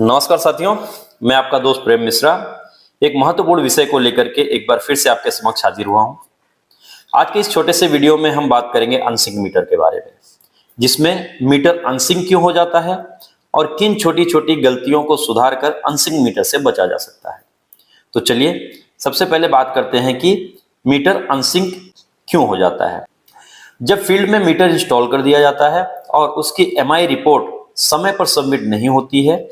नमस्कार साथियों, मैं आपका दोस्त प्रेम मिश्रा एक महत्वपूर्ण विषय को लेकर के एक बार फिर से आपके समक्ष हाजिर हुआ हूं। आज के इस छोटे से वीडियो में हम बात करेंगे अनसिंक मीटर के बारे में, जिसमें मीटर अनसिंक क्यों हो जाता है और किन छोटी छोटी गलतियों को सुधार कर अनसिंक मीटर से बचा जा सकता है। तो चलिए सबसे पहले बात करते हैं कि मीटर अनसिंक क्यों हो जाता है। जब फील्ड में मीटर इंस्टॉल कर दिया जाता है और उसकी एमआई रिपोर्ट समय पर सबमिट नहीं होती है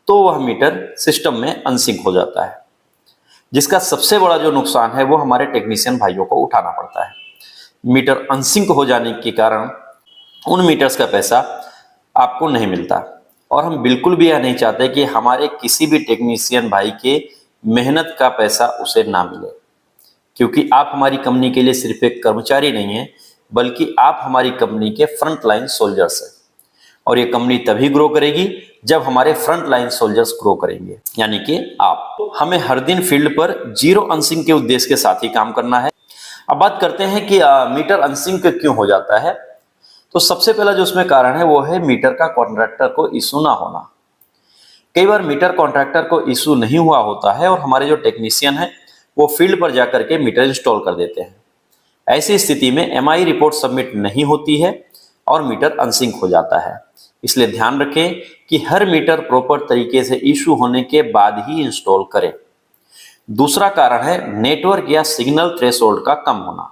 तो वह मीटर सिस्टम में अनसिंक हो जाता है, जिसका सबसे बड़ा जो नुकसान है वो हमारे टेक्नीशियन भाइयों को उठाना पड़ता है। मीटर अनसिंक हो जाने के कारण उन मीटर्स का पैसा आपको नहीं मिलता और हम बिल्कुल भी यह नहीं चाहते कि हमारे किसी भी टेक्नीशियन भाई के मेहनत का पैसा उसे ना मिले, क्योंकि आप हमारी कंपनी के लिए सिर्फ एक कर्मचारी नहीं है बल्कि आप हमारी कंपनी के फ्रंट लाइन सोल्जर्स हैं। और ये कंपनी तभी ग्रो करेगी जब हमारे फ्रंट लाइन सोल्जर्स ग्रो करेंगे, यानी कि आप। हमें हर दिन फील्ड पर जीरो अनसिंक के उद्देश्य के साथ ही काम करना है। अब बात करते हैं कि मीटर अनसिंक क्यों हो जाता है। तो सबसे पहला जो उसमें कारण है वो है मीटर का कॉन्ट्रैक्टर को इशू ना होना। कई बार मीटर कॉन्ट्रैक्टर को इशू नहीं हुआ होता है और हमारे जो टेक्नीशियन है वो फील्ड पर जाकर के मीटर इंस्टॉल कर देते हैं। ऐसी स्थिति में एमआई रिपोर्ट सबमिट नहीं होती है और मीटर अनसिंक हो जाता है। इसलिए ध्यान रखें कि हर मीटर प्रॉपर तरीके से इशू होने के बाद ही इंस्टॉल करें। दूसरा कारण है नेटवर्क या सिग्नल थ्रेशोल्ड का कम होना।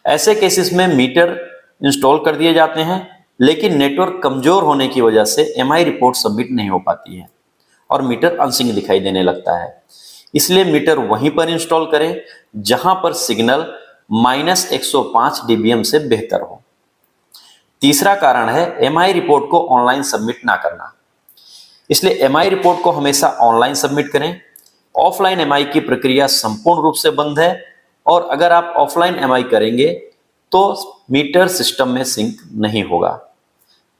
ऐसे केसेस में मीटर इंस्टॉल कर दिए जाते हैं लेकिन नेटवर्क कमजोर होने की वजह से एमआई रिपोर्ट सबमिट नहीं हो पाती है और मीटर अनसिंक दिखाई देने लगता है। इसलिए मीटर वहीं पर इंस्टॉल करें जहां पर सिग्नल -105 dBm से बेहतर हो। तीसरा कारण है एमआई रिपोर्ट को ऑनलाइन सबमिट ना करना। इसलिए एमआई रिपोर्ट को हमेशा ऑनलाइन सबमिट करें। ऑफलाइन एमआई की प्रक्रिया संपूर्ण रूप से बंद है और अगर आप ऑफलाइन एमआई करेंगे तो मीटर सिस्टम में सिंक नहीं होगा।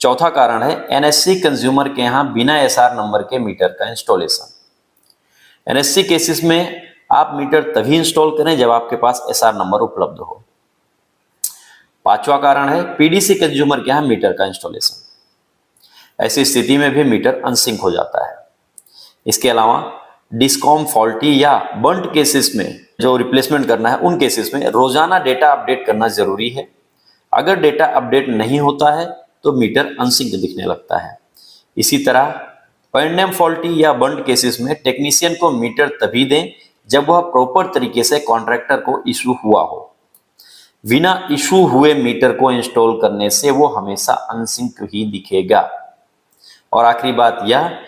चौथा कारण है एनएससी कंज्यूमर के यहां बिना एसआर नंबर के मीटर का इंस्टॉलेशन। एनएससी केसेस में आप मीटर तभी इंस्टॉल करें जब आपके पास एसआर नंबर उपलब्ध हो। पांचवा कारण है पीडीसी कंज्यूमर के यहां मीटर का इंस्टॉलेशन। ऐसी स्थिति में भी मीटर अनसिंक हो जाता है। इसके अलावा डिस्कॉम फॉल्टी या बंट केसेस में जो रिप्लेसमेंट करना है उन केसेस में रोजाना डेटा अपडेट करना जरूरी है। अगर डेटा अपडेट नहीं होता है तो मीटर अनसिंक दिखने लगता है। इसी तरह पैंडेम फॉल्टी या बंट केसेस में टेक्नीशियन को मीटर तभी दें जब वह प्रॉपर तरीके से कॉन्ट्रैक्टर को इशू हुआ हो। बिना इशू हुए मीटर को इंस्टॉल करने से वो हमेशा अनसिंक ही दिखेगा। और आखिरी बात यह